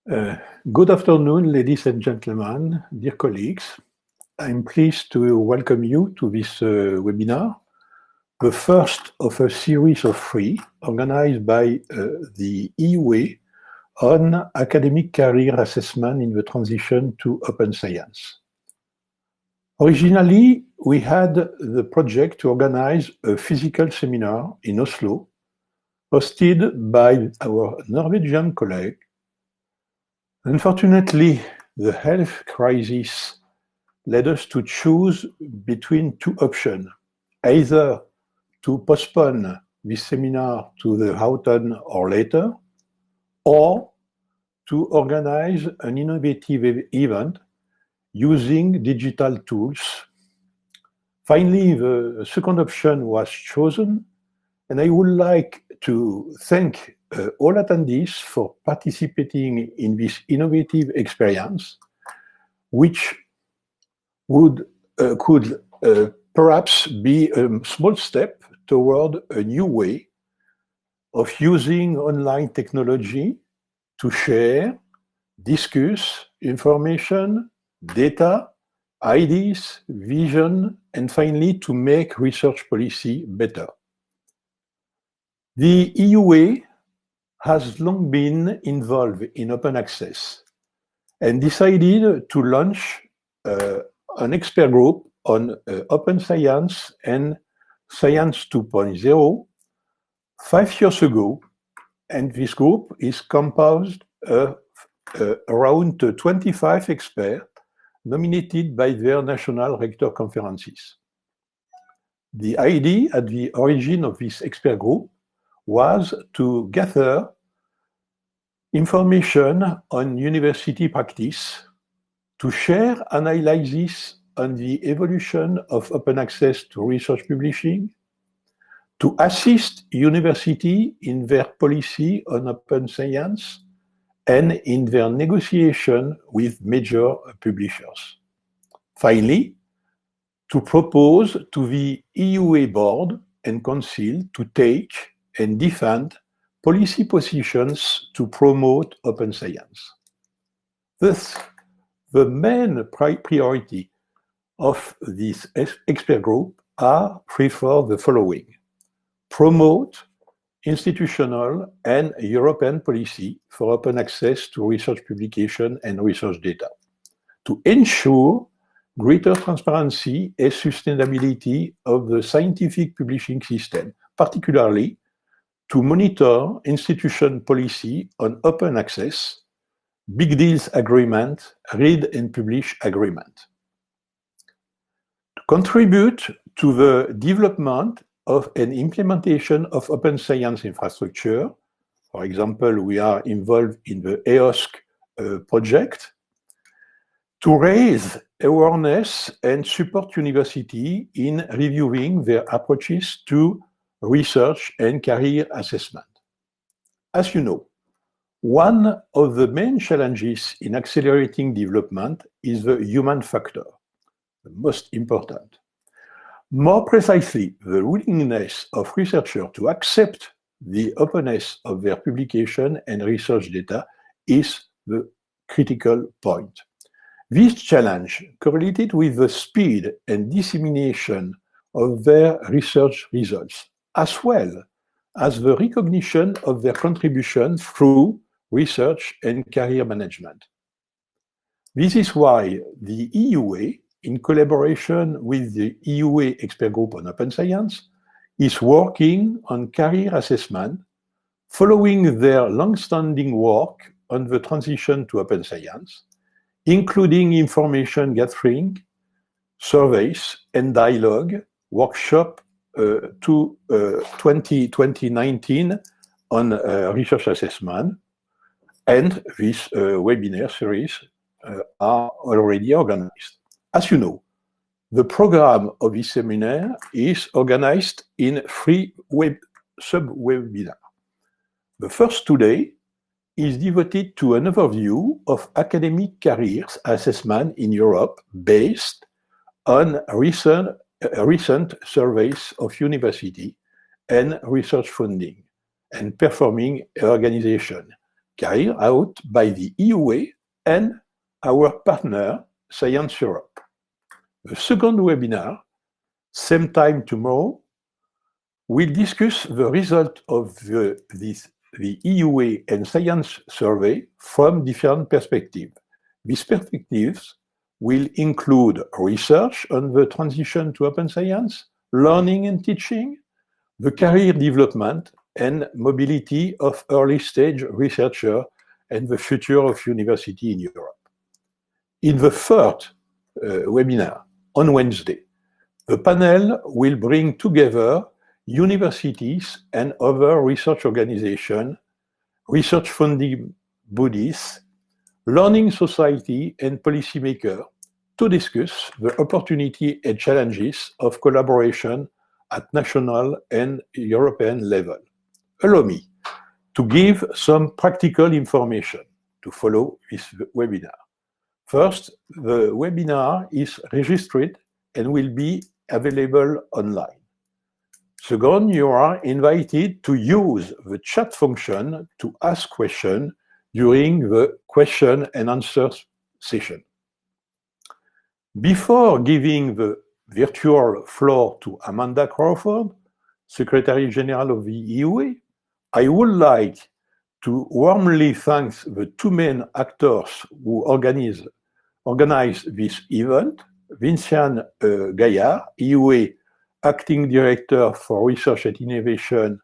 Good afternoon, ladies and gentlemen, dear colleagues. I'm pleased to welcome you to this webinar, the first of a series of three organized by the EUA on academic career assessment in the transition to open science. Originally, we had the project to organize a physical seminar in Oslo, hosted by our Norwegian colleague. Unfortunately, the health crisis led us to choose between two options, either to postpone this seminar to the autumn or later, or to organize an innovative event using digital tools. Finally, the second option was chosen, and I would like to thank all attendees for participating in this innovative experience, which could perhaps be a small step toward a new way of using online technology to share, discuss information, data, ideas, vision, and finally to make research policy better. The EUA has long been involved in open access and decided to launch an expert group on open science and Science 2.0 5 years ago, and this group is composed of around 25 experts nominated by their national rector conferences. The idea at the origin of this expert group was to gather information on university practice, to share analysis on the evolution of open access to research publishing, to assist university in their policy on open science, and in their negotiation with major publishers. Finally, to propose to the EUA board and council to take and defend policy positions to promote open science. Thus, the main priority of this expert group are therefore the following: promote institutional and European policy for open access to research publication and research data, to ensure greater transparency and sustainability of the scientific publishing system, particularly to monitor institution policy on open access, big deals agreement, read and publish agreement. To contribute to the development of an implementation of open science infrastructure, for example, we are involved in the EOSC project, to raise awareness and support university in reviewing their approaches to research and career assessment. As you know, one of the main challenges in accelerating development is the human factor, the most important. More precisely, the willingness of researchers to accept the openness of their publication and research data is the critical point. This challenge correlated with the speed and dissemination of their research results, as well as the recognition of their contribution through research and career management. This is why the EUA, in collaboration with the EUA Expert Group on Open Science, is working on career assessment, following their long-standing work on the transition to open science, including information gathering, surveys, and dialogue, workshop 2019 on research assessment, and this webinar series are already organized. As you know, the program of this seminar is organized in 3 sub-webinars. The first today is devoted to an overview of academic careers assessment in Europe based on recent surveys of university and research funding and performing organization, carried out by the EUA and our partner, Science Europe. The second webinar, same time tomorrow, will discuss the result of the EUA and Science survey from different perspectives. These perspectives will include research on the transition to open science, learning and teaching, the career development and mobility of early-stage researchers, and the future of university in Europe. In the third webinar, on Wednesday, the panel will bring together universities and other research organizations, research funding bodies, learning society, and policymakers to discuss the opportunity and challenges of collaboration at national and European level. Allow me to give some practical information to follow this webinar. First, the webinar is registered and will be available online. Second, you are invited to use the chat function to ask questions during the question and answer session. Before giving the virtual floor to Amanda Crowfoot, Secretary General of the EUA, I would like to warmly thank the two main actors who organized this event, Vincent Gaillard, EUA Acting Director for Research and Innovation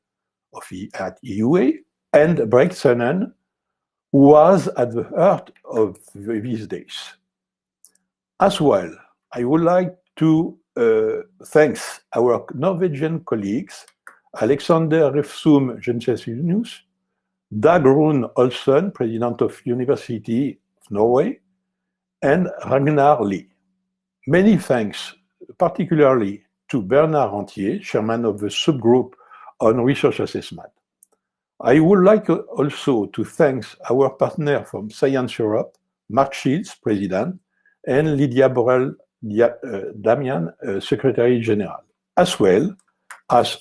at EUA, and Brett Sonnen, who was at the heart of these days. As well, I would like to thank our Norwegian colleagues, Alexander Refsum Jensenius, Dag Rune Olsen, President of University of Norway, and Ragnar Lie. Many thanks, particularly to Bernard Rentier, Chairman of the Subgroup on Research Assessment. I would like also to thank our partner from Science Europe, Marc Schiltz, President, and Lidia Borrell-Damián, Secretary General, as well as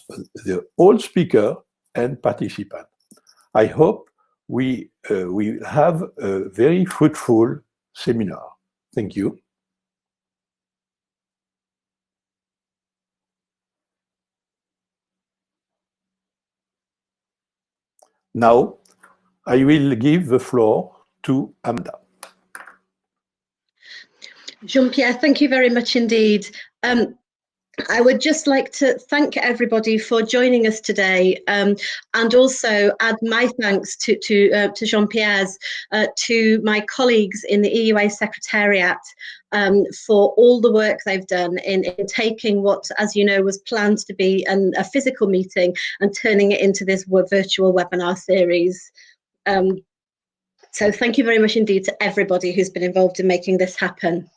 the all speakers and participants. I hope we will have a very fruitful seminar. Thank you. Now, I will give the floor to Amanda. Jean-Pierre, thank you very much indeed. I would just like to thank everybody for joining us today, and also add my thanks to Jean-Pierre's, to my colleagues in the EUA Secretariat for all the work they've done in taking what, as you know, was planned to be a physical meeting and turning it into this virtual webinar series. So thank you very much indeed to everybody who's been involved in making this happen.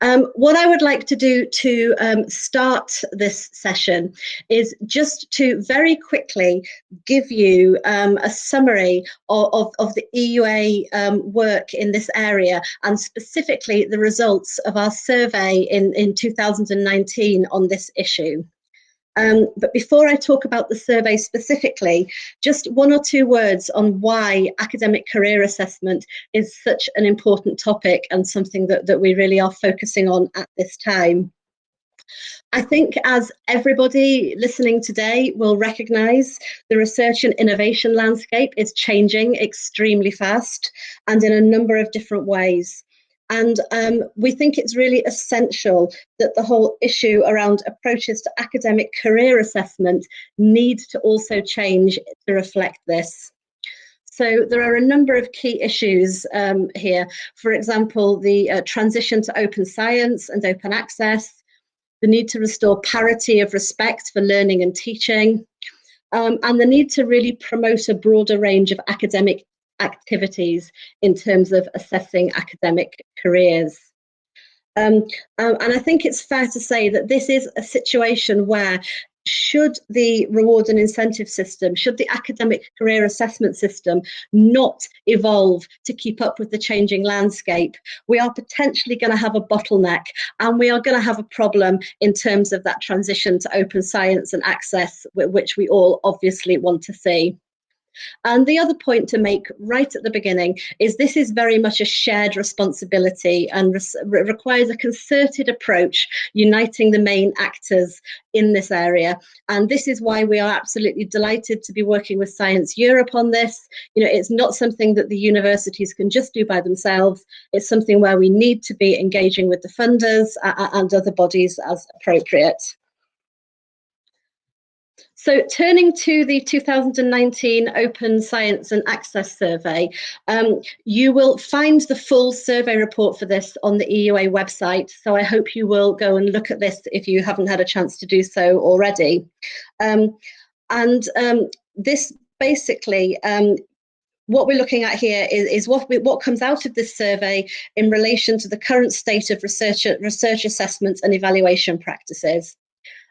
What I would like to do to start this session is just to very quickly give you a summary of the EUA work in this area, and specifically the results of our survey in 2019 on this issue. But before I talk about the survey specifically, just one or two words on why academic career assessment is such an important topic and something that we really are focusing on at this time. I think, as everybody listening today will recognise, the research and innovation landscape is changing extremely fast and in a number of different ways. And we think it's really essential that the whole issue around approaches to academic career assessment needs to also change to reflect this. So there are a number of key issues here. For example, the transition to open science and open access, the need to restore parity of respect for learning and teaching, and the need to really promote a broader range of academic activities in terms of assessing academic careers. And I think it's fair to say that this is a situation where, should the reward and incentive system, should the academic career assessment system not evolve to keep up with the changing landscape, we are potentially going to have a bottleneck, and we are going to have a problem in terms of that transition to open science and access, which we all obviously want to see. And the other point to make right at the beginning is this is very much a shared responsibility and requires a concerted approach, uniting the main actors in this area. And this is why we are absolutely delighted to be working with Science Europe on this. You know, it's not something that the universities can just do by themselves. It's something where we need to be engaging with the funders and other bodies as appropriate. So turning to the 2019 Open Science and Access Survey, you will find the full survey report for this on the EUA website. So I hope you will go and look at this if you haven't had a chance to do so already. This basically, what we're looking at here is what comes out of this survey in relation to the current state of research assessment and evaluation practices.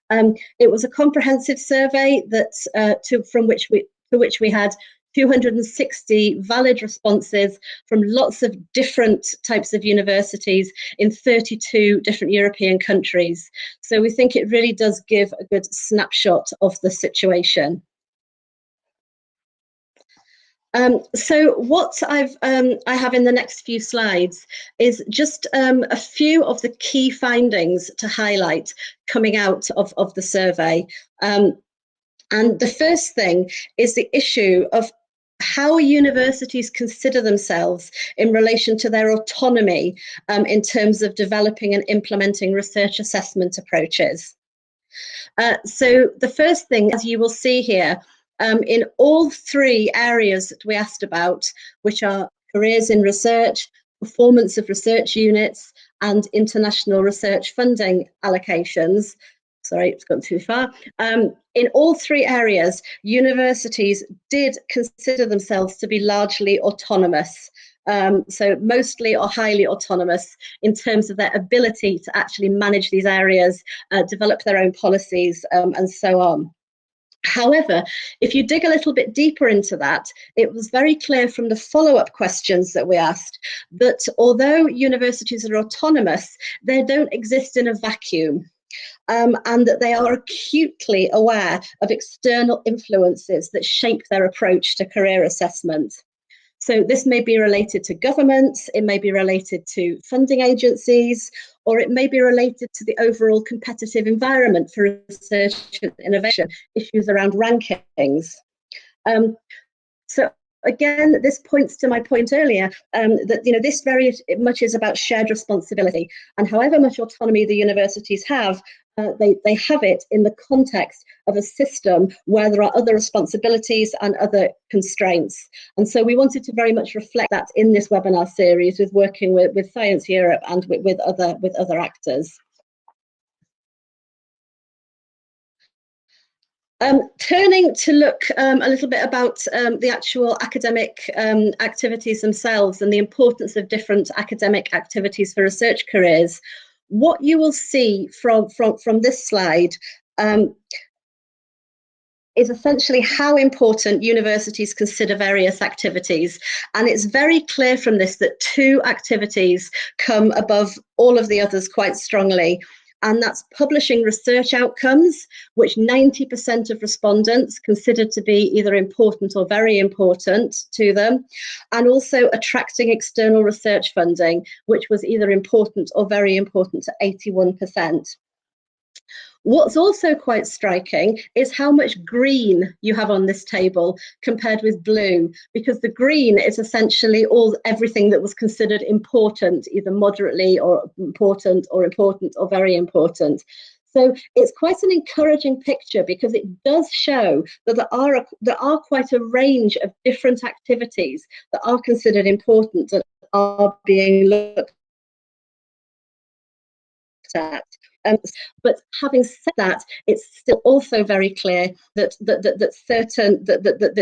It was a comprehensive survey that for which we had 260 valid responses from lots of different types of universities in 32 different European countries. So we think it really does give a good snapshot of the situation. So what I have in the next few slides is just a few of the key findings to highlight coming out of the survey. And the first thing is the issue of how universities consider themselves in relation to their autonomy in terms of developing and implementing research assessment approaches. So the first thing, as you will see here, in all three areas that we asked about, which are careers in research, performance of research units, and international research funding allocations. Sorry, it's gone too far. In all three areas, universities did consider themselves to be largely autonomous. So mostly or highly autonomous in terms of their ability to actually manage these areas, develop their own policies, and so on. However, if you dig a little bit deeper into that, it was very clear from the follow-up questions that we asked that although universities are autonomous, they don't exist in a vacuum. And that they are acutely aware of external influences that shape their approach to career assessment. So this may be related to governments, it may be related to funding agencies, or it may be related to the overall competitive environment for research and innovation, issues around rankings. So again, this points to my point earlier that this very much is about shared responsibility, and however much autonomy the universities have, they have it in the context of a system where there are other responsibilities and other constraints. And so we wanted to very much reflect that in this webinar series with working with Science Europe and with other actors. Turning to look a little bit about the actual academic activities themselves and the importance of different academic activities for research careers, what you will see from this slide is essentially how important universities consider various activities. And it's very clear from this that two activities come above all of the others quite strongly. And that's publishing research outcomes, which 90% of respondents considered to be either important or very important to them, and also attracting external research funding, which was either important or very important to 81%. What's also quite striking is how much green you have on this table compared with blue, because the green is essentially everything that was considered important, either moderately or important or very important. So it's quite an encouraging picture because it does show that there are quite a range of different activities that are considered important and are being looked at. But having said that, it's still also very clear that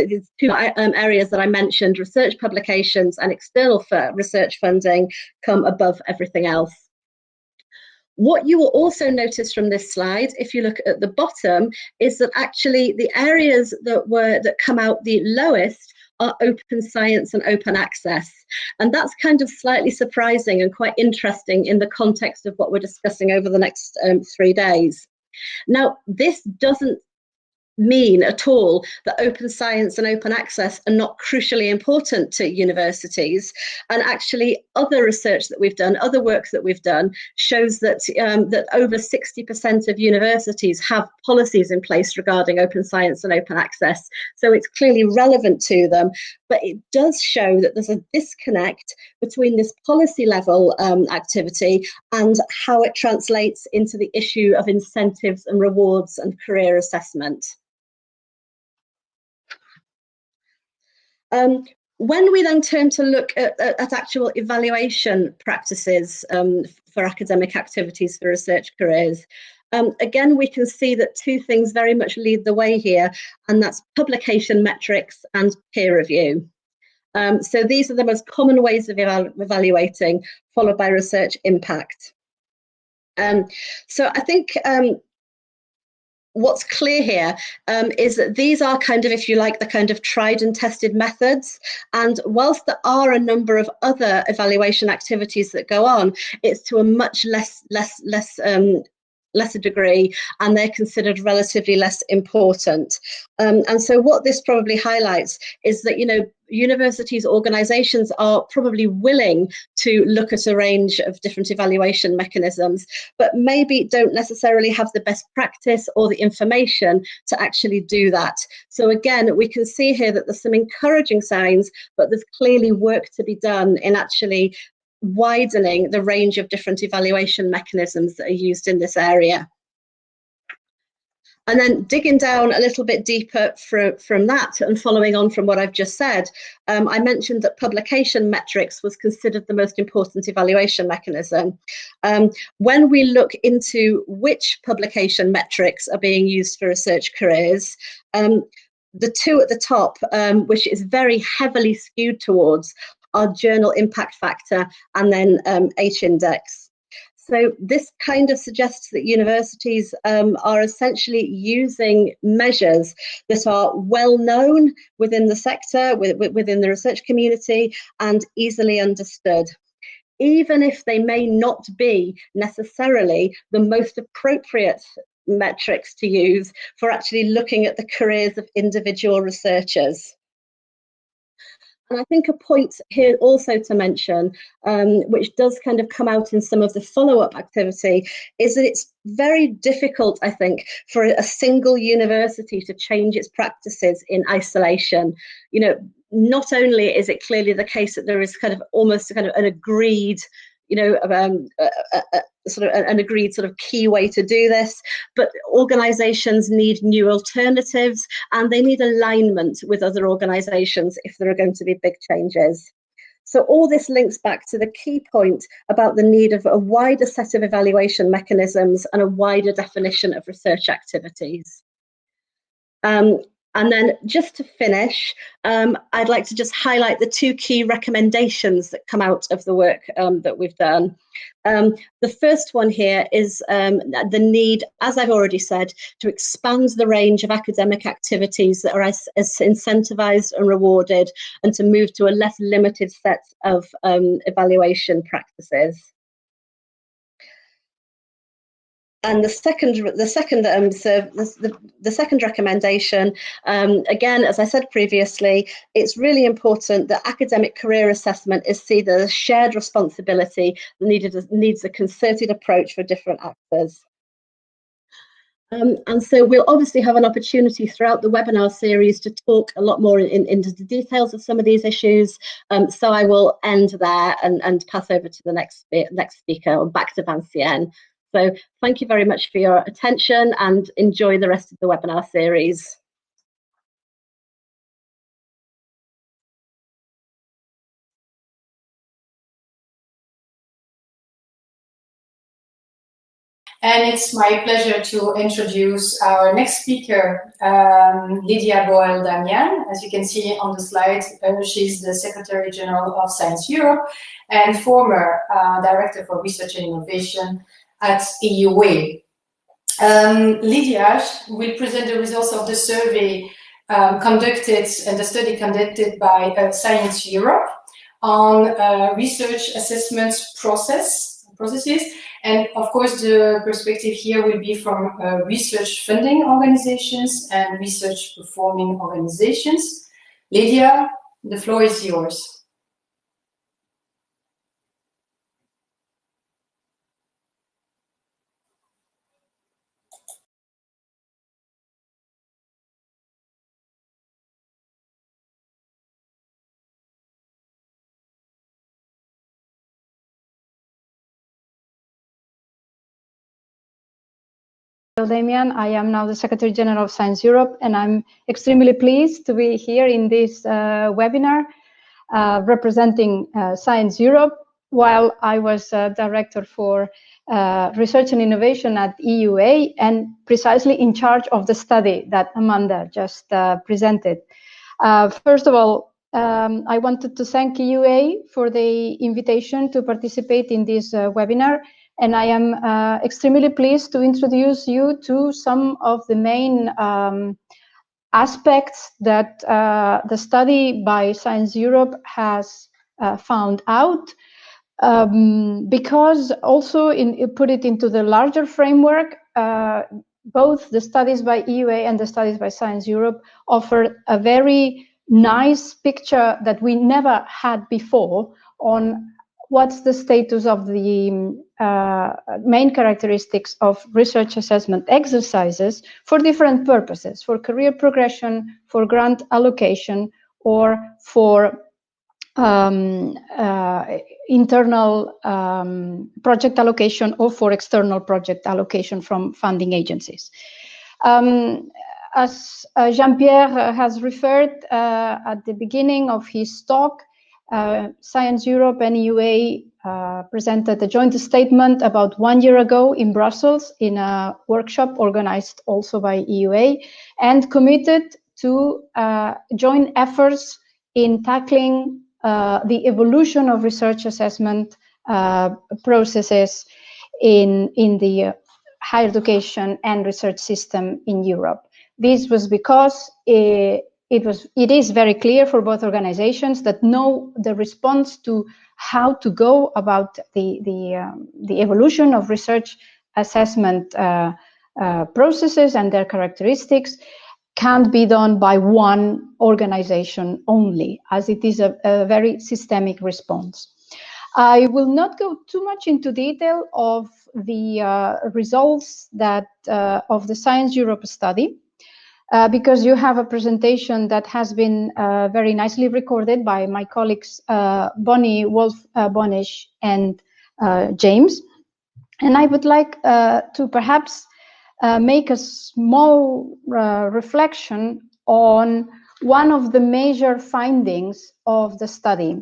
these two areas that I mentioned, research publications and external research funding, come above everything else. What you will also notice from this slide, if you look at the bottom, is that actually the areas that come out the lowest are open science and open access. And that's kind of slightly surprising and quite interesting in the context of what we're discussing over the next 3 days. Now, this doesn't mean at all that open science and open access are not crucially important to universities. And actually other research that we've done, other work that we've done, shows that that over 60% of universities have policies in place regarding open science and open access. So it's clearly relevant to them, but it does show that there's a disconnect between this policy level activity and how it translates into the issue of incentives and rewards and career assessment. When we then turn to look at actual evaluation practices for academic activities for research careers, again, we can see that two things very much lead the way here, and that's publication metrics and peer review. So these are the most common ways of evaluating, followed by research impact. So I think what's clear here is that these are kind of, if you like, the kind of tried and tested methods. And whilst there are a number of other evaluation activities that go on, it's to a much lesser degree, and they're considered relatively less important. And so what this probably highlights is that, you know, universities, organizations are probably willing to look at a range of different evaluation mechanisms, but maybe don't necessarily have the best practice or the information to actually do that. So again, we can see here that there's some encouraging signs, but there's clearly work to be done in actually widening the range of different evaluation mechanisms that are used in this area. And then digging down a little bit deeper from that and following on from what I've just said, I mentioned that publication metrics was considered the most important evaluation mechanism. When we look into which publication metrics are being used for research careers, the two at the top, which is very heavily skewed towards, are journal impact factor and then H-index. So this kind of suggests that universities are essentially using measures that are well known within the sector, within the research community, and easily understood, even if they may not be necessarily the most appropriate metrics to use for actually looking at the careers of individual researchers. And I think a point here also to mention, which does kind of come out in some of the follow-up activity, is that it's very difficult, I think, for a single university to change its practices in isolation. You know, not only is it clearly the case that there is kind of almost kind of an agreed, you know, sort of an agreed sort of key way to do this, but organizations need new alternatives and they need alignment with other organizations if there are going to be big changes. So all this links back to the key point about the need of a wider set of evaluation mechanisms and a wider definition of research activities. And then just to finish, I'd like to just highlight the two key recommendations that come out of the work that we've done. The first one here is the need, as I've already said, to expand the range of academic activities that are as incentivized and rewarded, and to move to a less limited set of evaluation practices. And the second recommendation, again, as I said previously, it's really important that academic career assessment is seen as a shared responsibility that needs a concerted approach for different actors. And so we'll obviously have an opportunity throughout the webinar series to talk a lot more into the details of some of these issues. So I will end there and pass over to the next speaker, or back to Vinciane. So thank you very much for your attention and enjoy the rest of the webinar series. And it's my pleasure to introduce our next speaker, Lidia Borrell-Damián. As you can see on the slide, she's the Secretary General of Science Europe and former Director for Research and Innovation at EUA. Lidia will present the results of the survey conducted and the study conducted by Science Europe on research assessment process processes. And of course, the perspective here will be from research funding organizations and research performing organizations. Lidia, the floor is yours. Damián. I am now the Secretary General of Science Europe, and I'm extremely pleased to be here in this webinar representing Science Europe, while I was Director for Research and Innovation at EUA, and precisely in charge of the study that Amanda just presented. First of all, I wanted to thank EUA for the invitation to participate in this webinar. And I am extremely pleased to introduce you to some of the main aspects that the study by Science Europe has found out, because also put it into the larger framework, both the studies by EUA and the studies by Science Europe offer a very nice picture that we never had before on what's the status of the main characteristics of research assessment exercises for different purposes, for career progression, for grant allocation, or for internal project allocation, or for external project allocation from funding agencies. As Jean-Pierre has referred at the beginning of his talk, Science Europe and EUA presented a joint statement about 1 year ago in Brussels in a workshop organized also by EUA, and committed to joint efforts in tackling the evolution of research assessment processes in the higher education and research system in Europe. This was because it is very clear for both organizations that know the response to how to go about the evolution of research assessment processes and their characteristics can't be done by one organization only, as it is a very systemic response. I will not go too much into detail of the results that of the Science Europe study, because you have a presentation that has been very nicely recorded by my colleagues Bonnie, Wolf, Bonish, and James. And I would like to perhaps make a small reflection on one of the major findings of the study.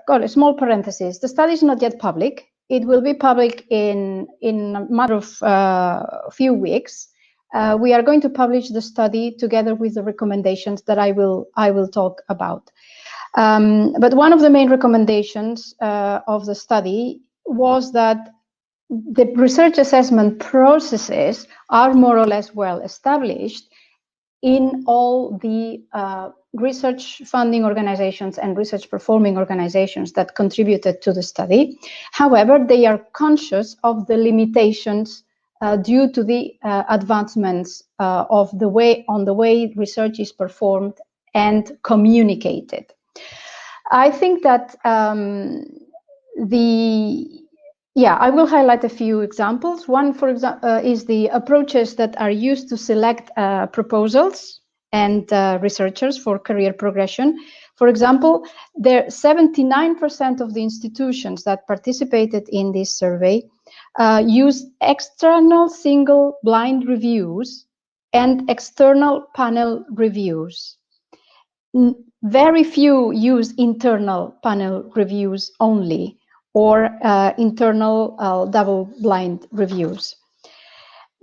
Got a small parenthesis. The study is not yet public. It will be public in a matter of few weeks. We are going to publish the study together with the recommendations that I will talk about. But one of the main recommendations of the study was that the research assessment processes are more or less well established in all the research funding organizations and research performing organizations that contributed to the study. However, they are conscious of the limitations due to the advancements of the way research is performed and communicated. I think that I will highlight a few examples. One, for example, is the approaches that are used to select proposals and researchers for career progression. For example, 79% of the institutions that participated in this survey used external single blind reviews and external panel reviews. Very few use internal panel reviews only, or internal double-blind reviews.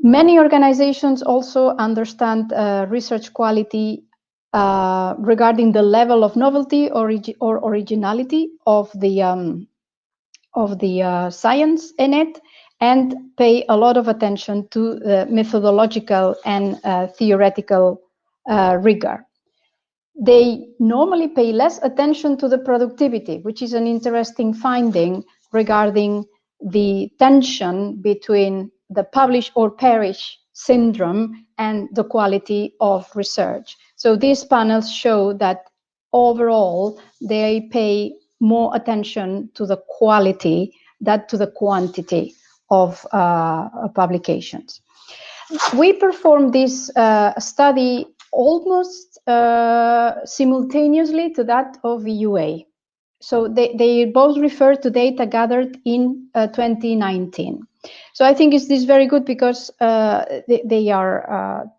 Many organizations also understand research quality regarding the level of novelty or originality of the science in it, and pay a lot of attention to the methodological and theoretical rigor. They normally pay less attention to the productivity, which is an interesting finding regarding the tension between the publish or perish syndrome and the quality of research. So these panels show that overall they pay more attention to the quality than to the quantity of publications. We performed this study almost simultaneously to that of EUA. So they both refer to data gathered in 2019. So I think this is very good because they are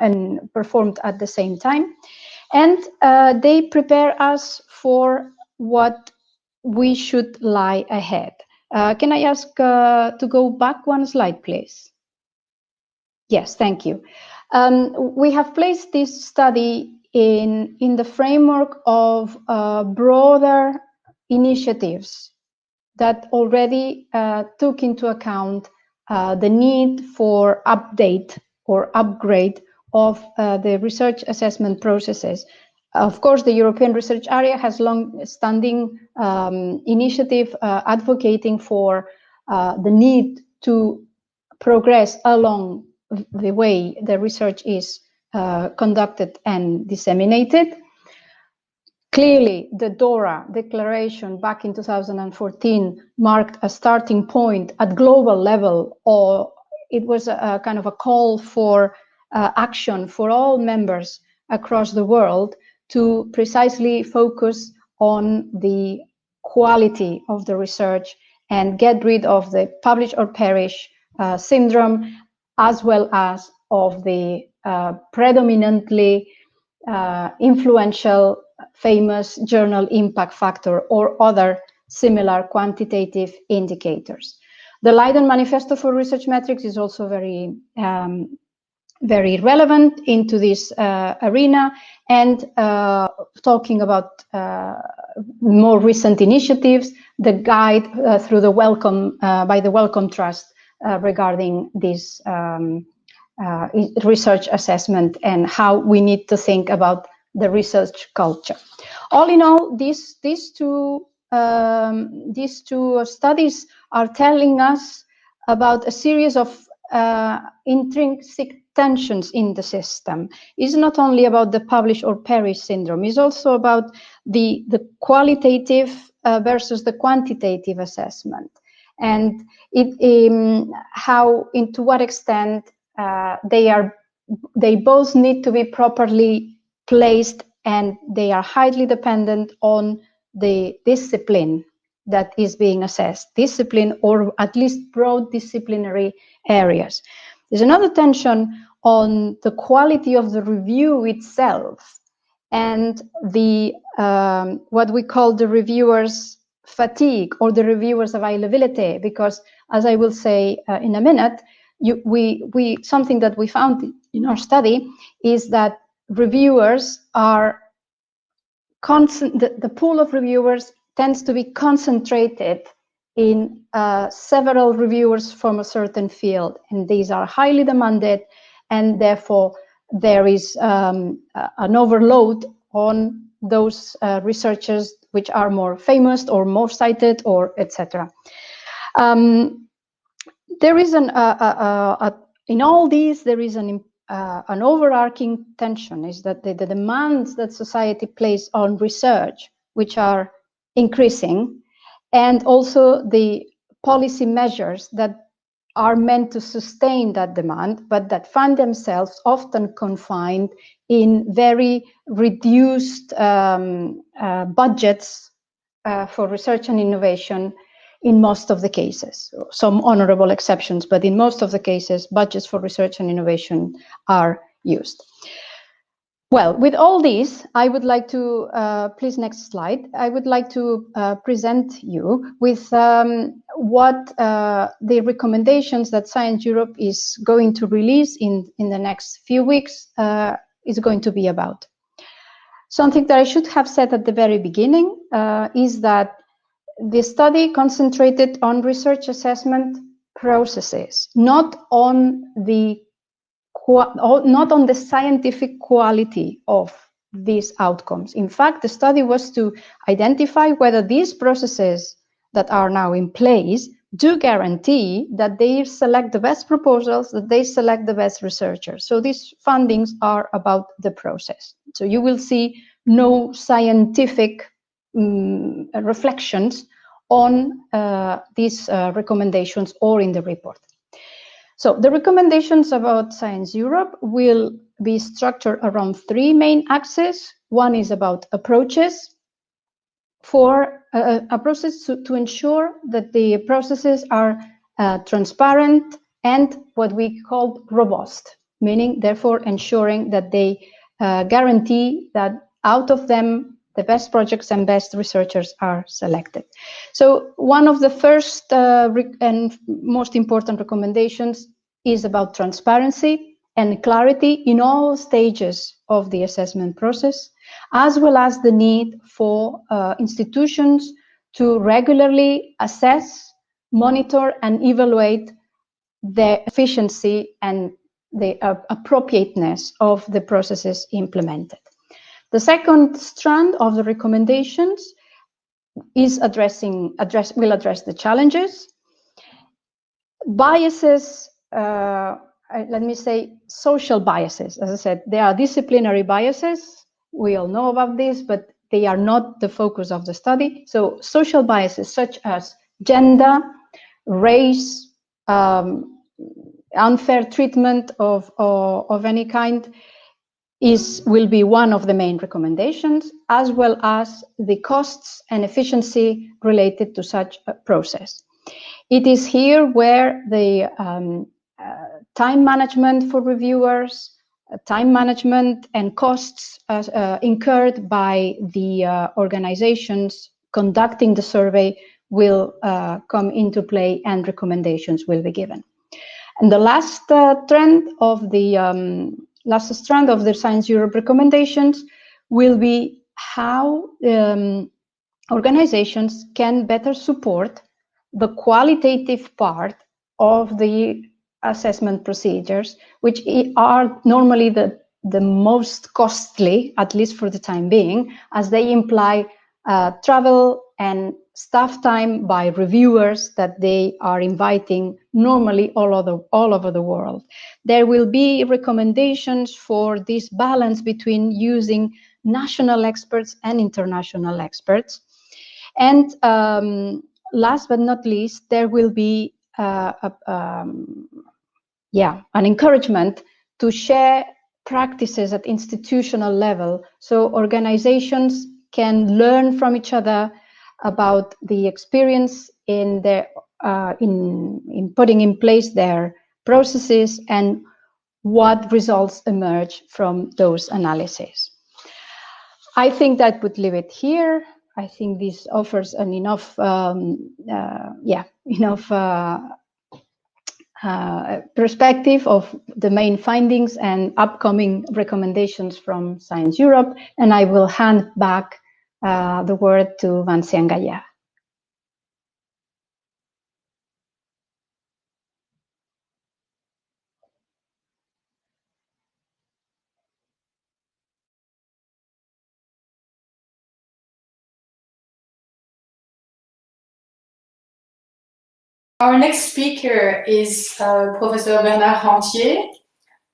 and performed at the same time, and they prepare us for what we should lie ahead. Can I ask to go back one slide, please? Yes, thank you. We have placed this study in the framework of broader initiatives that already took into account the need for update or upgrade of the research assessment processes. Of course, the European Research Area has long-standing initiative advocating for the need to progress along the way the research is conducted and disseminated. Clearly, the DORA declaration back in 2014 marked a starting point at global level, or it was a kind of a call for action for all members across the world to precisely focus on the quality of the research and get rid of the publish or perish syndrome, as well as of the predominantly influential famous journal impact factor or other similar quantitative indicators. The Leiden Manifesto for Research Metrics is also very relevant into this arena, and talking about more recent initiatives, the guide through the Wellcome by the Wellcome Trust regarding this research assessment and how we need to think about the research culture. All in all, these two studies are telling us about a series of intrinsic tensions in the system. It's not only about the publish or perish syndrome, it's also about the qualitative versus the quantitative assessment, and to what extent they both need to be properly placed, and they are highly dependent on the discipline that is being assessed, discipline or at least broad disciplinary areas. There's another tension on the quality of the review itself and the what we call the reviewers' fatigue or the reviewers' availability, because as I will say in a minute, something that we found in our study is that reviewers are the pool of reviewers tends to be concentrated in several reviewers from a certain field, and these are highly demanded, and therefore there is an overload on those researchers which are more famous or more cited or etc. There is in all these there is an overarching tension, is that the demands that society places on research, which are increasing, and also the policy measures that are meant to sustain that demand, but that find themselves often confined in very reduced budgets for research and innovation in most of the cases. Some honorable exceptions, but in most of the cases, budgets for research and innovation are used. Well, with all this, I would like to, please next slide, I would like to present you with what the recommendations that Science Europe is going to release in the next few weeks is going to be about. Something that I should have said at the very beginning is that the study concentrated on research assessment processes, not on the scientific quality of these outcomes. In fact, the study was to identify whether these processes that are now in place do guarantee that they select the best proposals, that they select the best researchers. So these fundings are about the process. So you will see no scientific reflections on these recommendations or in the report. So the recommendations about Science Europe will be structured around three main axes. One is about approaches for a process to ensure that the processes are transparent and what we call robust, meaning therefore ensuring that they guarantee that out of them the best projects and best researchers are selected. So one of the first and most important recommendations is about transparency and clarity in all stages of the assessment process, as well as the need for institutions to regularly assess, monitor, and evaluate the efficiency and the appropriateness of the processes implemented. The second strand of the recommendations is will address the challenges, biases, let me say social biases. As I said, there are disciplinary biases. We all know about this, but they are not the focus of the study. So social biases such as gender, race, unfair treatment of any kind will be one of the main recommendations, as well as the costs and efficiency related to such a process. It is here where the time management for reviewers, time management and costs incurred by the organizations conducting the survey will come into play and recommendations will be given. And the last strand of the Science Europe recommendations will be how organizations can better support the qualitative part of the assessment procedures, which are normally the most costly, at least for the time being, as they imply travel and staff time by reviewers that they are inviting normally all over the world. There will be recommendations for this balance between using national experts and international experts. And last but not least, there will be an encouragement to share practices at institutional level, so organizations can learn from each other about the experience in putting in place their processes and what results emerge from those analyses. I think that would leave it here. I think this offers an enough perspective of the main findings and upcoming recommendations from Science Europe, and I will hand back the word to Vincent Gaillard. Our next speaker is Professor Bernard Rentier.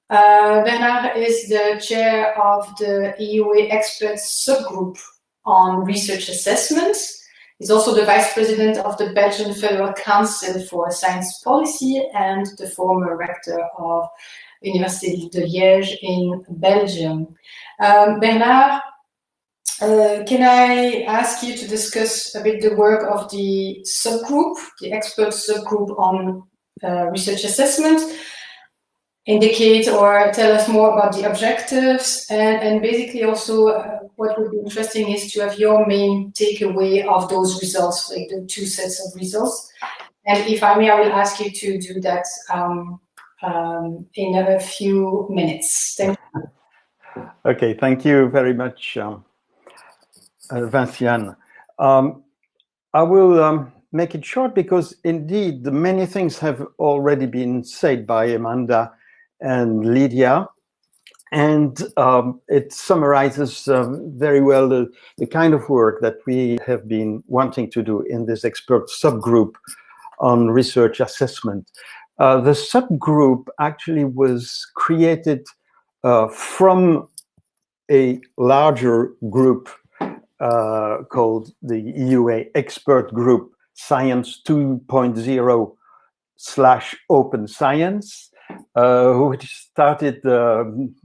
Bernard is the chair of the EUA Experts Subgroup on Research Assessments. He's also the vice president of the Belgian Federal Council for Science Policy and the former rector of Université de Liège in Belgium. Bernard, can I ask you to discuss a bit the work of the subgroup, the expert subgroup on research assessment, indicate or tell us more about the objectives, and basically also what would be interesting is to have your main takeaway of those results, like the two sets of results. And if I may, I will ask you to do that in a few minutes. Thank you. Okay, thank you very much, Vinciane. I will make it short because indeed many things have already been said by Amanda and Lidia, And it summarizes very well the kind of work that we have been wanting to do in this expert subgroup on research assessment. The subgroup actually was created from a larger group called the EUA Expert Group Science 2.0/Open Science, which started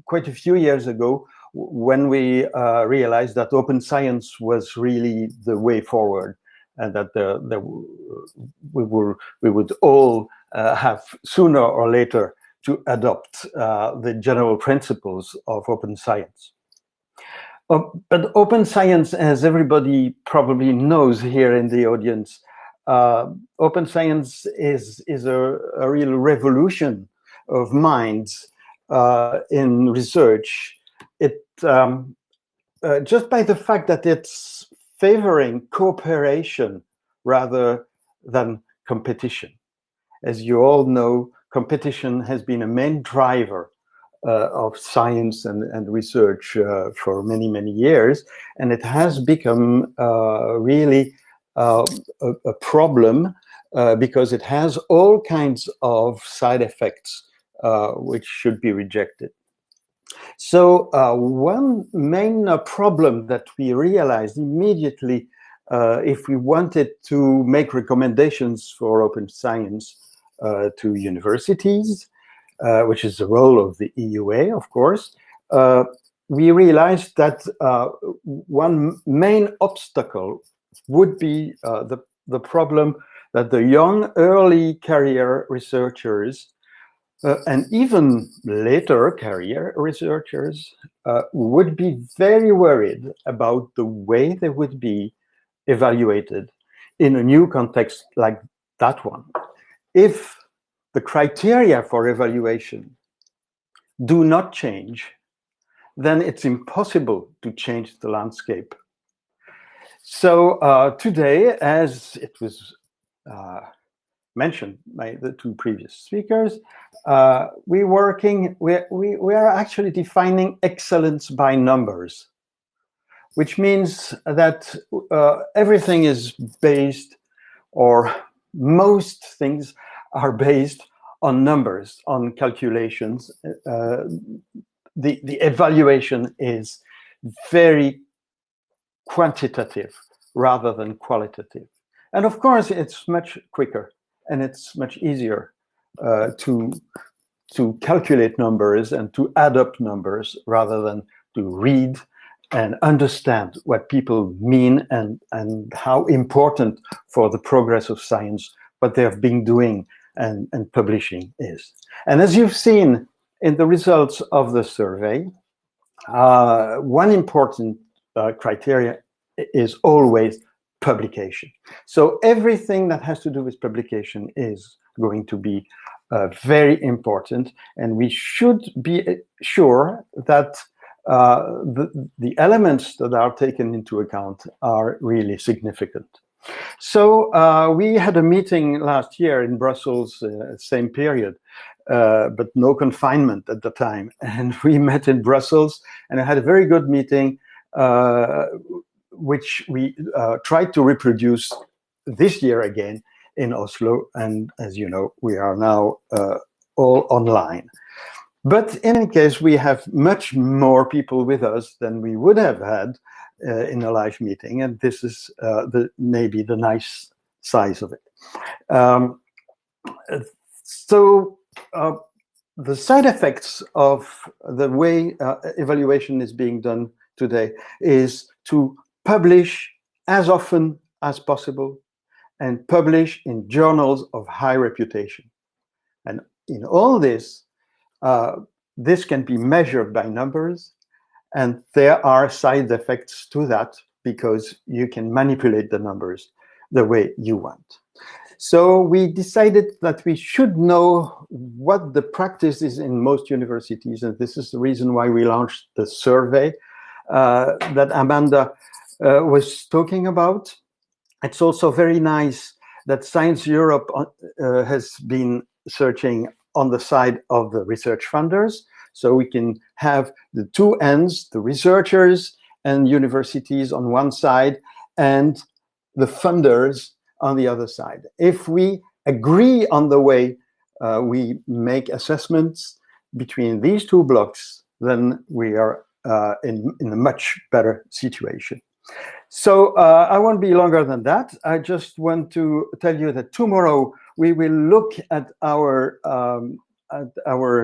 quite a few years ago when we realized that open science was really the way forward, and that we would all have sooner or later to adopt the general principles of open science. But open science, as everybody probably knows here in the audience, open science is a real revolution of minds in research. It just by the fact that it's favoring cooperation rather than competition. As you all know, competition has been a main driver of science and research for many, many years, and it has become really a problem because it has all kinds of side effects which should be rejected. So one main problem that we realized immediately if we wanted to make recommendations for open science to universities, which is the role of the EUA, of course, we realized that one main obstacle would be the problem that the young early career researchers and even later career researchers would be very worried about the way they would be evaluated in a new context like that one. If the criteria for evaluation do not change, then it's impossible to change the landscape. So today, as it was mentioned by the two previous speakers, we are actually defining excellence by numbers, which means that everything is based, or most things are based on numbers, on calculations. The evaluation is very quantitative rather than qualitative. And of course, it's much quicker and it's much easier to calculate numbers and to add up numbers rather than to read and understand what people mean and how important for the progress of science what they have been doing and publishing is. And as you've seen in the results of the survey, one important criteria is always publication. So everything that has to do with publication is going to be very important, and we should be sure that the elements that are taken into account are really significant. So we had a meeting last year in Brussels, same period, but no confinement at the time. And we met in Brussels, and I had a very good meeting, which we tried to reproduce this year again in Oslo. And as you know, we are now all online. But in any case, we have much more people with us than we would have had in a live meeting, and this is maybe the nice size of it. So the side effects of the way evaluation is being done today is to publish as often as possible and publish in journals of high reputation. And in all this, this can be measured by numbers, and there are side effects to that because you can manipulate the numbers the way you want. So we decided that we should know what the practice is in most universities, and this is the reason why we launched the survey that Amanda was talking about. It's also very nice that Science Europe has been searching on the side of the research funders. So we can have the two ends, the researchers and universities on one side and the funders on the other side. If we agree on the way we make assessments between these two blocks, then we are in a much better situation. So I won't be longer than that. I just want to tell you that tomorrow we will look at our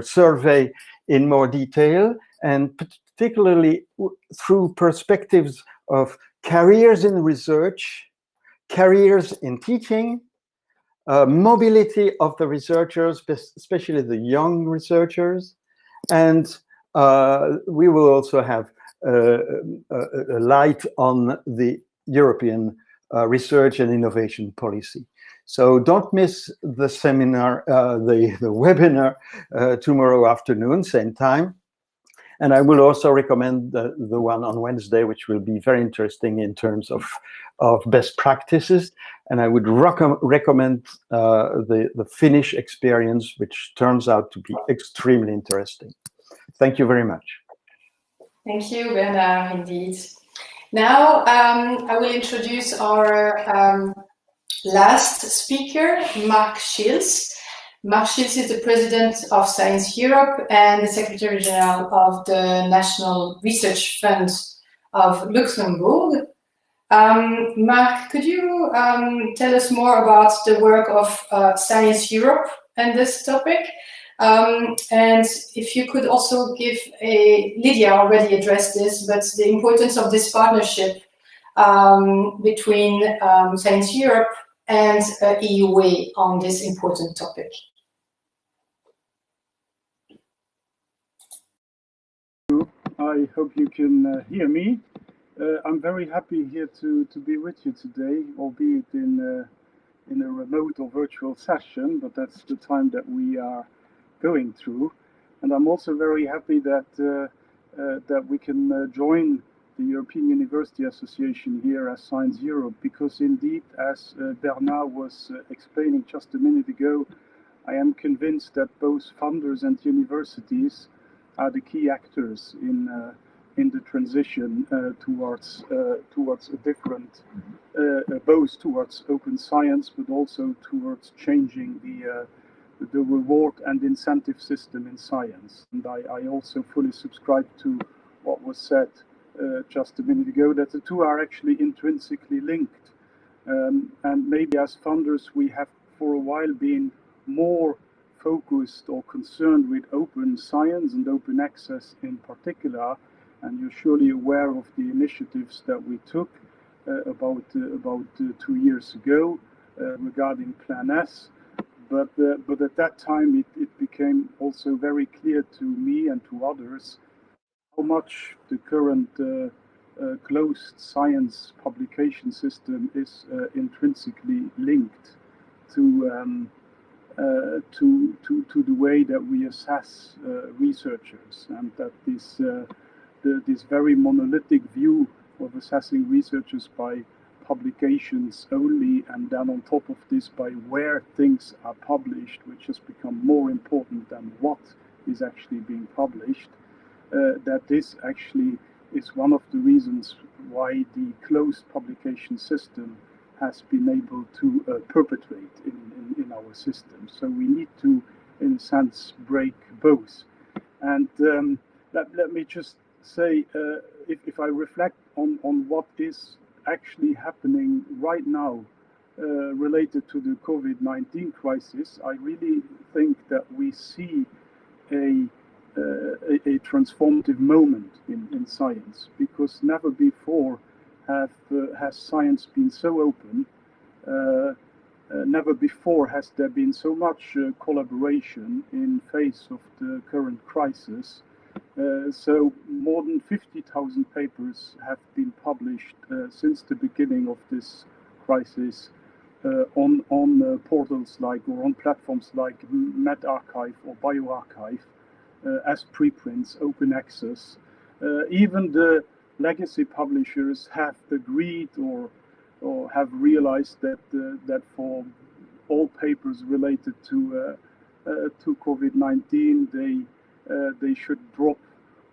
survey in more detail, and particularly through perspectives of careers in research, careers in teaching, mobility of the researchers, especially the young researchers, and we will also have a light on the European research and innovation policy. So don't miss the seminar, the webinar tomorrow afternoon, same time. And I will also recommend the one on Wednesday, which will be very interesting in terms of best practices. And I would recommend the Finnish experience, which turns out to be extremely interesting. Thank you very much. Thank you, Bernard, indeed. Now I will introduce our last speaker, Marc Schiltz. Marc Schiltz is the President of Science Europe and the Secretary General of the National Research Fund of Luxembourg. Marc, could you tell us more about the work of Science Europe and this topic? And if you could also give Lidia already addressed this, but the importance of this partnership between Science Europe and EUA on this important topic. I hope you can hear me. I'm very happy here to be with you today, albeit in a remote or virtual session, but that's the time that we are going through. And I'm also very happy that that we can join the European University Association here as Science Europe, because indeed, as Bernard was explaining just a minute ago, I am convinced that both funders and universities are the key actors in the transition towards a different, both towards open science, but also towards changing the reward and incentive system in science. And I also fully subscribe to what was said just a minute ago, that the two are actually intrinsically linked. And maybe as funders, we have for a while been more focused or concerned with open science and open access in particular. And you're surely aware of the initiatives that we took about 2 years ago regarding Plan S. But at that time, it became also very clear to me and to others how much the current closed science publication system is intrinsically linked to the way that we assess researchers, and that this very monolithic view of assessing researchers by publications only, and then on top of this by where things are published, which has become more important than what is actually being published, that this actually is one of the reasons why the closed publication system has been able to perpetuate in our system. So we need to, in a sense, break both. And let me just say, if I reflect on what is actually happening right now related to the COVID-19 crisis, I really think that we see a transformative moment in science, because never before has science been so open. Never before has there been so much collaboration in face of the current crisis. So more than 50,000 papers have been published since the beginning of this crisis on portals like, or on platforms like medRxiv or bioRxiv, as preprints, open access. Even the legacy publishers have agreed or have realized that for all papers related to COVID-19, they should drop,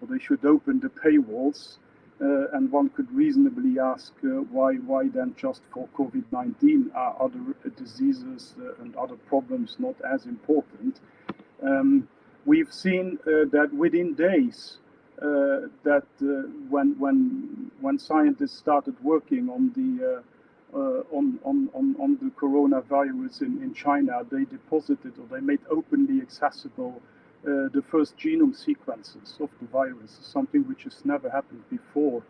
or they should open the paywalls. And one could reasonably ask why then just for COVID-19 are other diseases and other problems not as important. We've seen that within days that when scientists started working on the coronavirus in China, they deposited, or they made openly accessible the first genome sequences of the virus, something which has never happened before.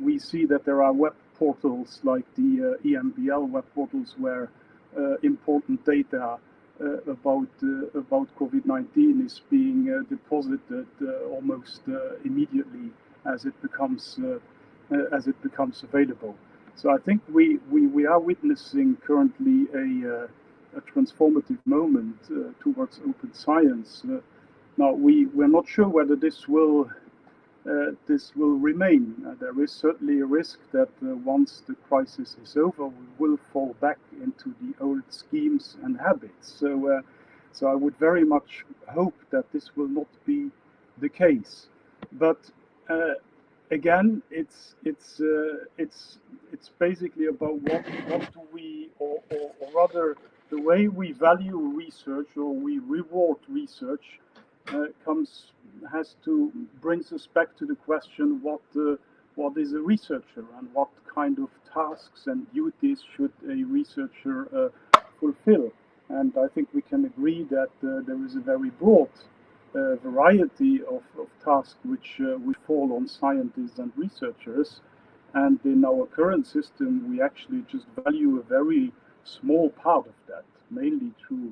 We see that there are web portals like the EMBL web portals where important data about COVID-19 is being deposited almost immediately as it becomes available. So I think we are witnessing currently a transformative moment towards open science. Now we're not sure whether this will remain. There is certainly a risk that once the crisis is over, we will fall back into the old schemes and habits. So I would very much hope that this will not be the case. But again, it's basically about what do we, or rather, the way we value research or we reward research brings us back to the question what is a researcher and what kind of tasks and duties should a researcher fulfill. And I think we can agree that there is a very broad variety of tasks which fall on scientists and researchers. And in our current system, we actually just value a very small part of that, mainly through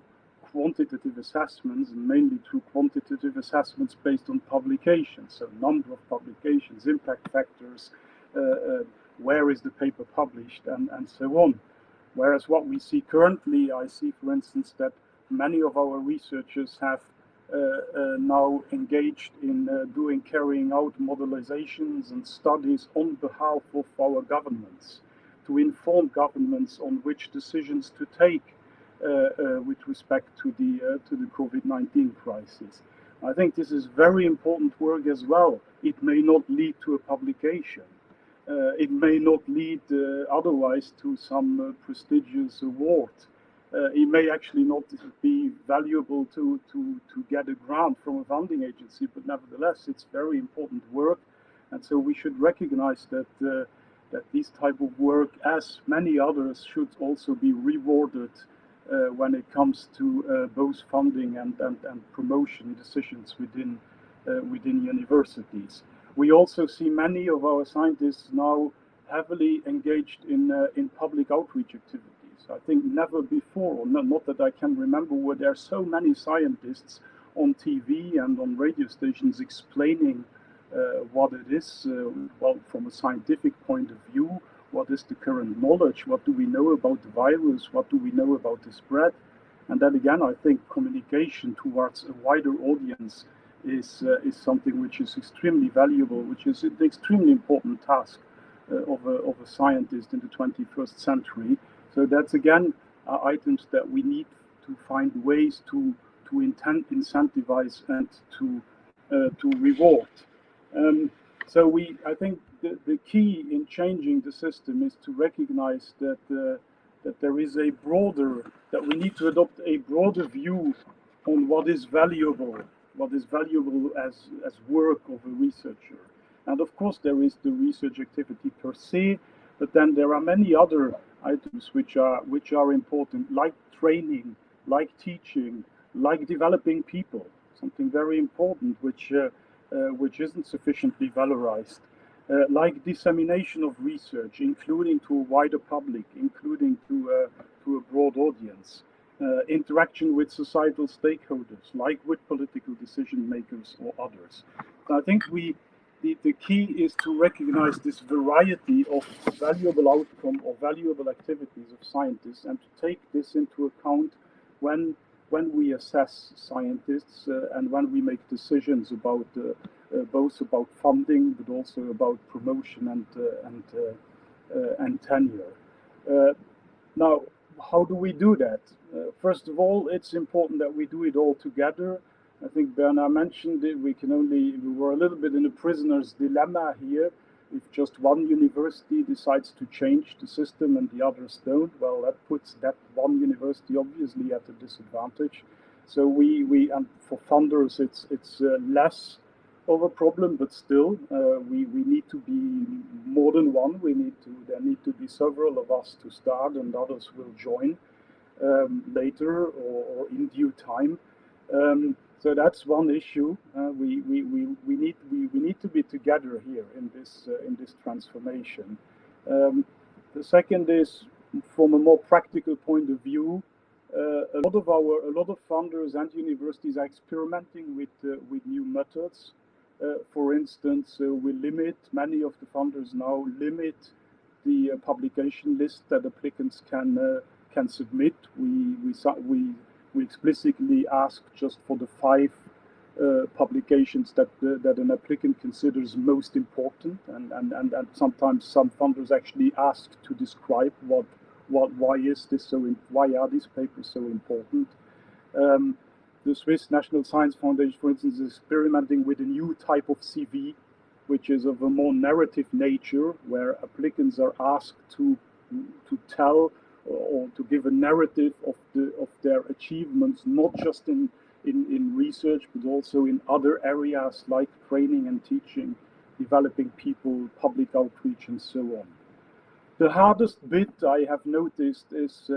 quantitative assessments, and mainly through quantitative assessments based on publications, so number of publications, impact factors, where is the paper published, and so on. Whereas what we see currently, I see, for instance, that many of our researchers have now engaged in carrying out modelizations and studies on behalf of our governments to inform governments on which decisions to take with respect to the COVID-19 crisis. I think this is very important work as well. It may not lead to a publication. It may not lead otherwise to some prestigious award. It may actually not be valuable to get a grant from a funding agency, but nevertheless, it's very important work. And so we should recognize that this type of work, as many others, should also be rewarded when it comes to both funding and promotion decisions within universities. We also see many of our scientists now heavily engaged in public outreach activities. I think never before, or not that I can remember, were there so many scientists on TV and on radio stations explaining what it is, well, from a scientific point of view. What is the current knowledge? What do we know about the virus? What do we know about the spread? And then again, I think communication towards a wider audience is something which is extremely valuable, which is an extremely important task of a scientist in the 21st century. So that's again items that we need to find ways to incentivize and to reward. I think the key in changing the system is to recognize that there is that we need to adopt a broader view on what is valuable as work of a researcher. And of course there is the research activity per se, but then there are many other items which are important, like training, like teaching, like developing people, something very important which isn't sufficiently valorized, like dissemination of research, including to a wider public, including to a broad audience, interaction with societal stakeholders, like with political decision makers or others. I think the key is to recognize this variety of valuable outcome or valuable activities of scientists, and to take this into account when we assess scientists and when we make decisions about both about funding, but also about promotion and tenure. Now, how do we do that? First of all, it's important that we do it all together. I think Bernard mentioned it. We were a little bit in a prisoner's dilemma here. If just one university decides to change the system and the others don't, well, that puts that one university obviously at a disadvantage. So and for funders, it's less of a problem, but still, we need to be more than one. There need to be several of us to start, and others will join later or in due time. So that's one issue. We need to be together here in this transformation. The second is, from a more practical point of view, a lot of funders and universities are experimenting with new methods. For instance, many of the funders now limit the publication list that applicants can submit. We explicitly ask just for the 5 publications that an applicant considers most important, and sometimes some funders actually ask to describe why are these papers so important. The Swiss National Science Foundation, for instance, is experimenting with a new type of CV, which is of a more narrative nature, where applicants are asked to tell or to give a narrative of their achievements, not just in research, but also in other areas like training and teaching, developing people, public outreach, and so on. The hardest bit I have noticed is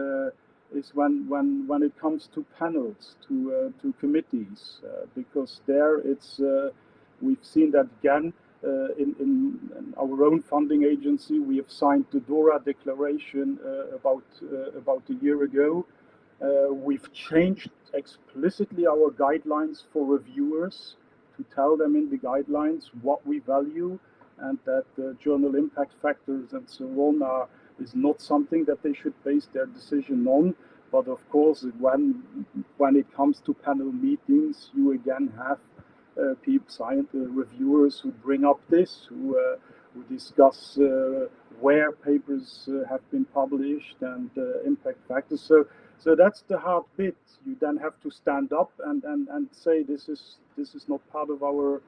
when it comes to panels, to committees, because there we've seen that again. In our own funding agency, we have signed the DORA declaration about a year ago. We've changed explicitly our guidelines for reviewers to tell them in the guidelines what we value, and that journal impact factors and so on is not something that they should base their decision on. But of course, when it comes to panel meetings, you again have reviewers who bring up this, who discuss where papers have been published and impact factors. So that's the hard bit. You then have to stand up and say this is not part of our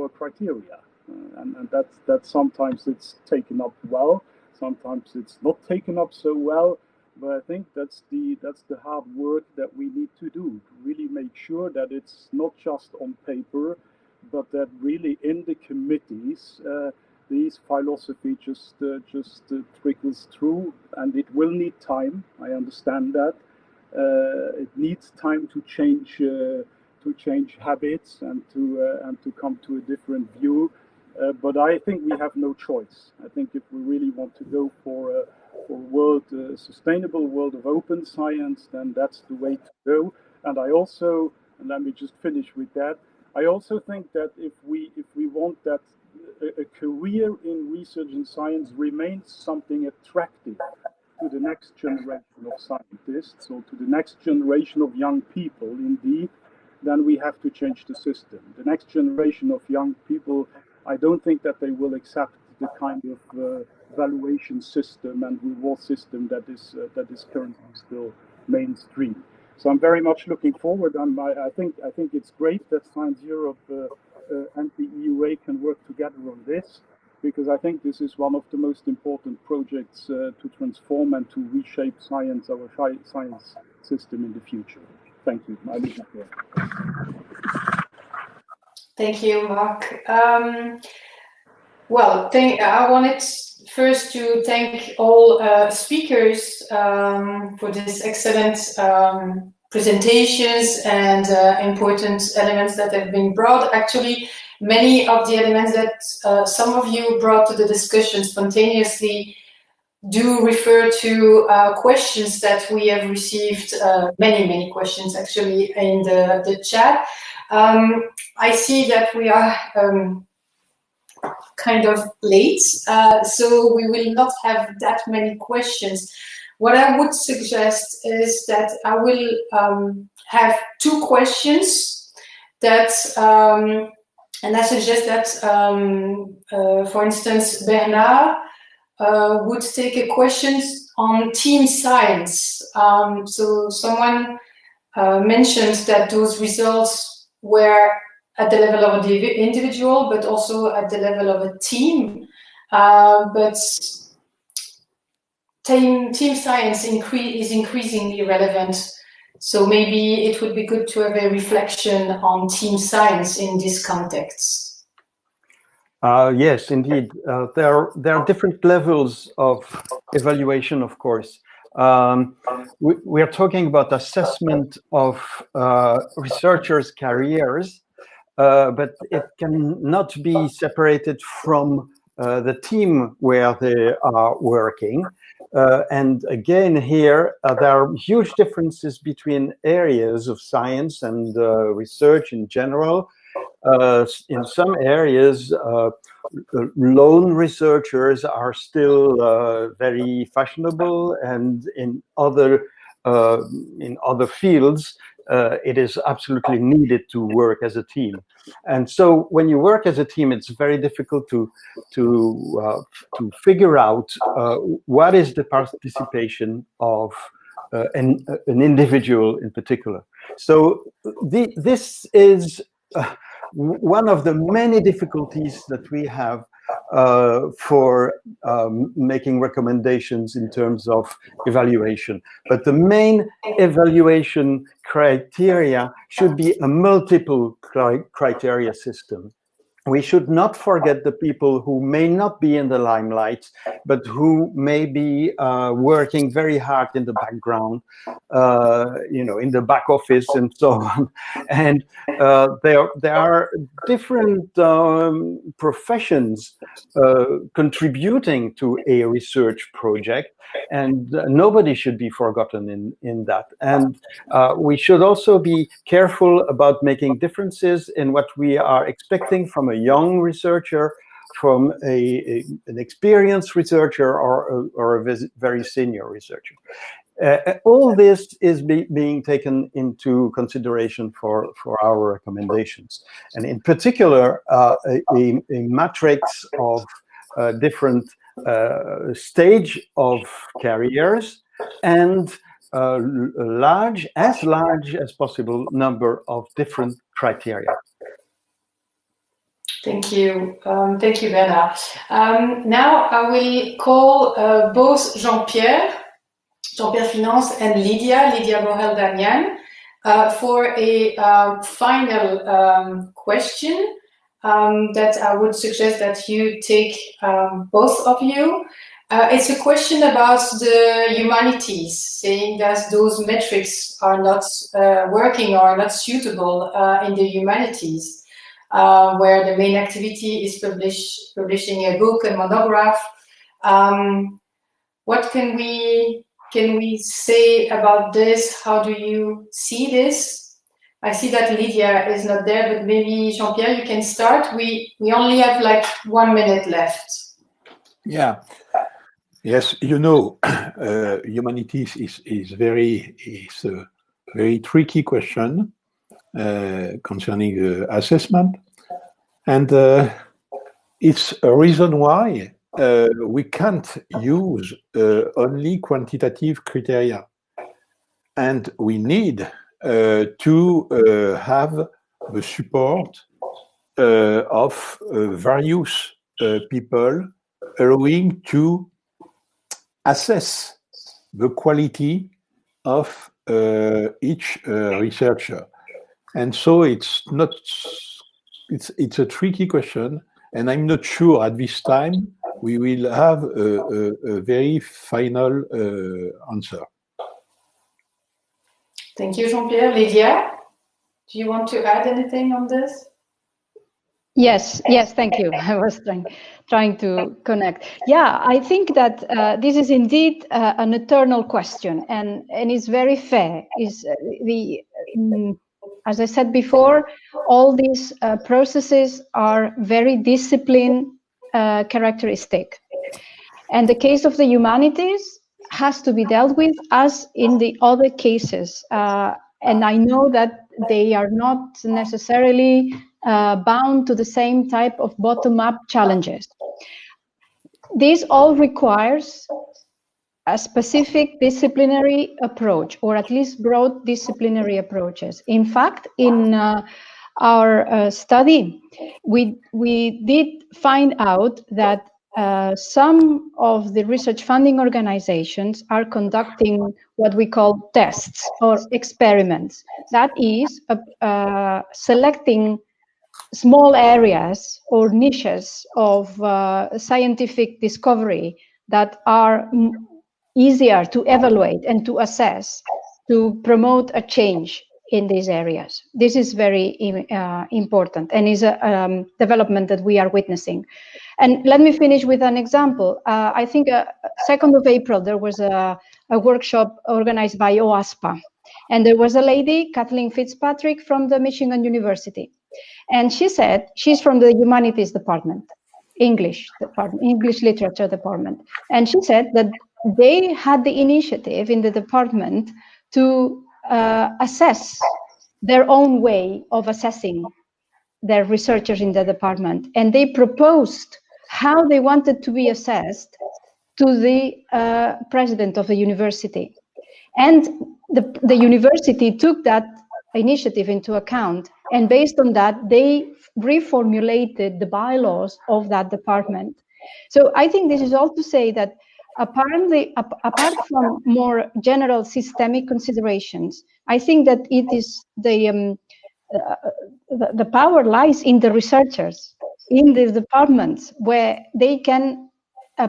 criteria, and that sometimes it's taken up well, sometimes it's not taken up so well. But I think that's the hard work that we need to do, to really make sure that it's not just on paper, but that really in the committees these philosophy just trickles through, and it will need time. I understand that it needs time to change habits and to come to a different view. But I think we have no choice. I think if we really want to go for a sustainable world of open science, then that's the way to go. And I also, and let me just finish with that, I also think that if we want that a career in research and science remains something attractive to the next generation of scientists, or to the next generation of young people indeed, then we have to change the system. The next generation of young people, I don't think that they will accept the kind of valuation system and reward system that is currently still mainstream. So I'm very much looking forward. I think it's great that Science Europe and the EUA can work together on this, because I think this is one of the most important projects to transform and to reshape science, our science system in the future. Thank you. I leave it there. Thank you, Marc. Well, I wanted first to thank all speakers for this excellent presentations and important elements that have been brought. Actually, many of the elements that some of you brought to the discussion spontaneously do refer to questions that we have received, many questions actually in the chat. I see that we are kind of late, so we will not have that many questions. What I would suggest is that I will have 2 questions that, and I suggest that, for instance, Bernard would take a question on team science. So someone mentioned that those results where at the level of the individual, but also at the level of a team. But team science is increasingly relevant. So maybe it would be good to have a reflection on team science in this context. Yes, indeed. There are different levels of evaluation, of course. We are talking about assessment of researchers' careers, but it cannot be separated from the team where they are working. And again, here, there are huge differences between areas of science and research in general. In some areas, lone researchers are still very fashionable, and in other fields, it is absolutely needed to work as a team. And so, when you work as a team, it's very difficult to figure out what is the participation of an individual in particular. So, this is one of the many difficulties that we have for making recommendations in terms of evaluation. But the main evaluation criteria should be a multiple criteria system. We should not forget the people who may not be in the limelight, but who may be working very hard in the background, in the back office and so on. And there are different professions contributing to a research project, and nobody should be forgotten in that. And we should also be careful about making differences in what we are expecting from a young researcher, from an experienced researcher, or a very senior researcher. All this is being taken into consideration for our recommendations. And in particular, a matrix of different stage of careers and large as possible number of different criteria. Thank you. Thank you, Bernard. Now I will call both Jean-Pierre Finance and Lidia Borrell-Damián for a final question that I would suggest that you take, both of you. It's a question about the humanities, saying that those metrics are not working or not suitable in the humanities. Where the main activity is publishing a book, a monograph. What can we say about this? How do you see this? I see that Lidia is not there, but maybe Jean-Pierre, you can start. We only have like 1 minute left. Yeah. Yes, humanities is a very tricky question. Concerning the assessment, and it's a reason why we can't use only quantitative criteria, and we need to have the support of various people, allowing to assess the quality of each researcher. And so it's a tricky question, and I'm not sure at this time we will have a very final answer. Thank you, Jean-Pierre. Lidia, do you want to add anything on this? Yes, thank you. I was trying to connect. Yeah, I think that this is indeed an eternal question, and it's very fair. As I said before, all these processes are very discipline characteristic. And the case of the humanities has to be dealt with as in the other cases. And I know that they are not necessarily bound to the same type of bottom-up challenges. This all requires a specific disciplinary approach, or at least broad disciplinary approaches. In fact, in our study, we did find out that some of the research funding organizations are conducting what we call tests or experiments. That is selecting small areas or niches of scientific discovery that are easier to evaluate and to assess to promote a change in these areas. This is very important and is a development that we are witnessing. And let me finish with an example. I think 2nd of April, there was a workshop organized by OASPA. And there was a lady, Kathleen Fitzpatrick, from the Michigan University. And she said, she's from the Humanities Department, English Literature Department. And she said that they had the initiative in the department to assess their own way of assessing their researchers in the department. And they proposed how they wanted to be assessed to the president of the university. And the university took that initiative into account. And based on that, they reformulated the bylaws of that department. So I think this is all to say that apparently, apart from more general systemic considerations, I think that it is the power lies in the researchers, in the departments, where they can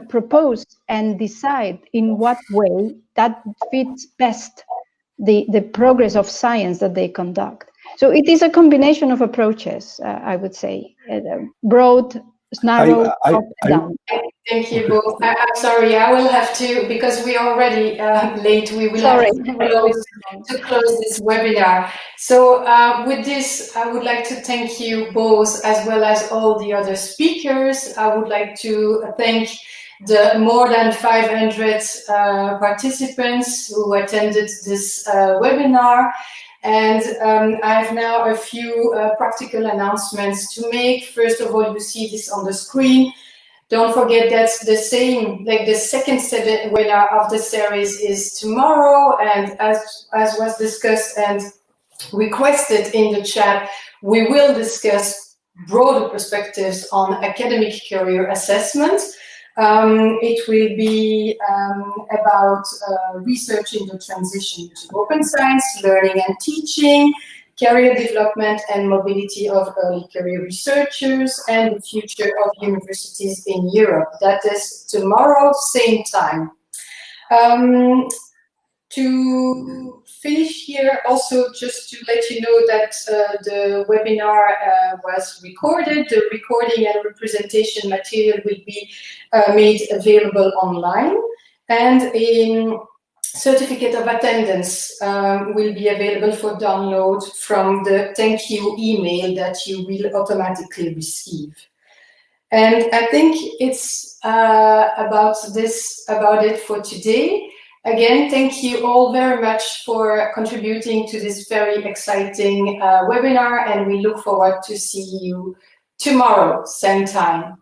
propose and decide in what way that fits best the progress of science that they conduct. So it is a combination of approaches, I would say, broad, narrow, up and down. Thank you both. I'm sorry, I will have to, because we are already late, we will have to close this webinar. So with this, I would like to thank you both, as well as all the other speakers. I would like to thank the more than 500 participants who attended this webinar. And I have now a few practical announcements to make. First of all, you see this on the screen. Don't forget that's the same, like the second webinar of the series is tomorrow. And as was discussed and requested in the chat, we will discuss broader perspectives on academic career assessment. It will be about research in the transition to open science, learning and teaching, career development and mobility of early career researchers, and the future of universities in Europe. That is tomorrow, same time. To finish here, also just to let you know that the webinar was recorded. The recording and representation material will be made available online, and a certificate of attendance will be available for download from the thank you email that you will automatically receive. And I think it's about it for today. Again, thank you all very much for contributing to this very exciting webinar, and we look forward to see you tomorrow, same time.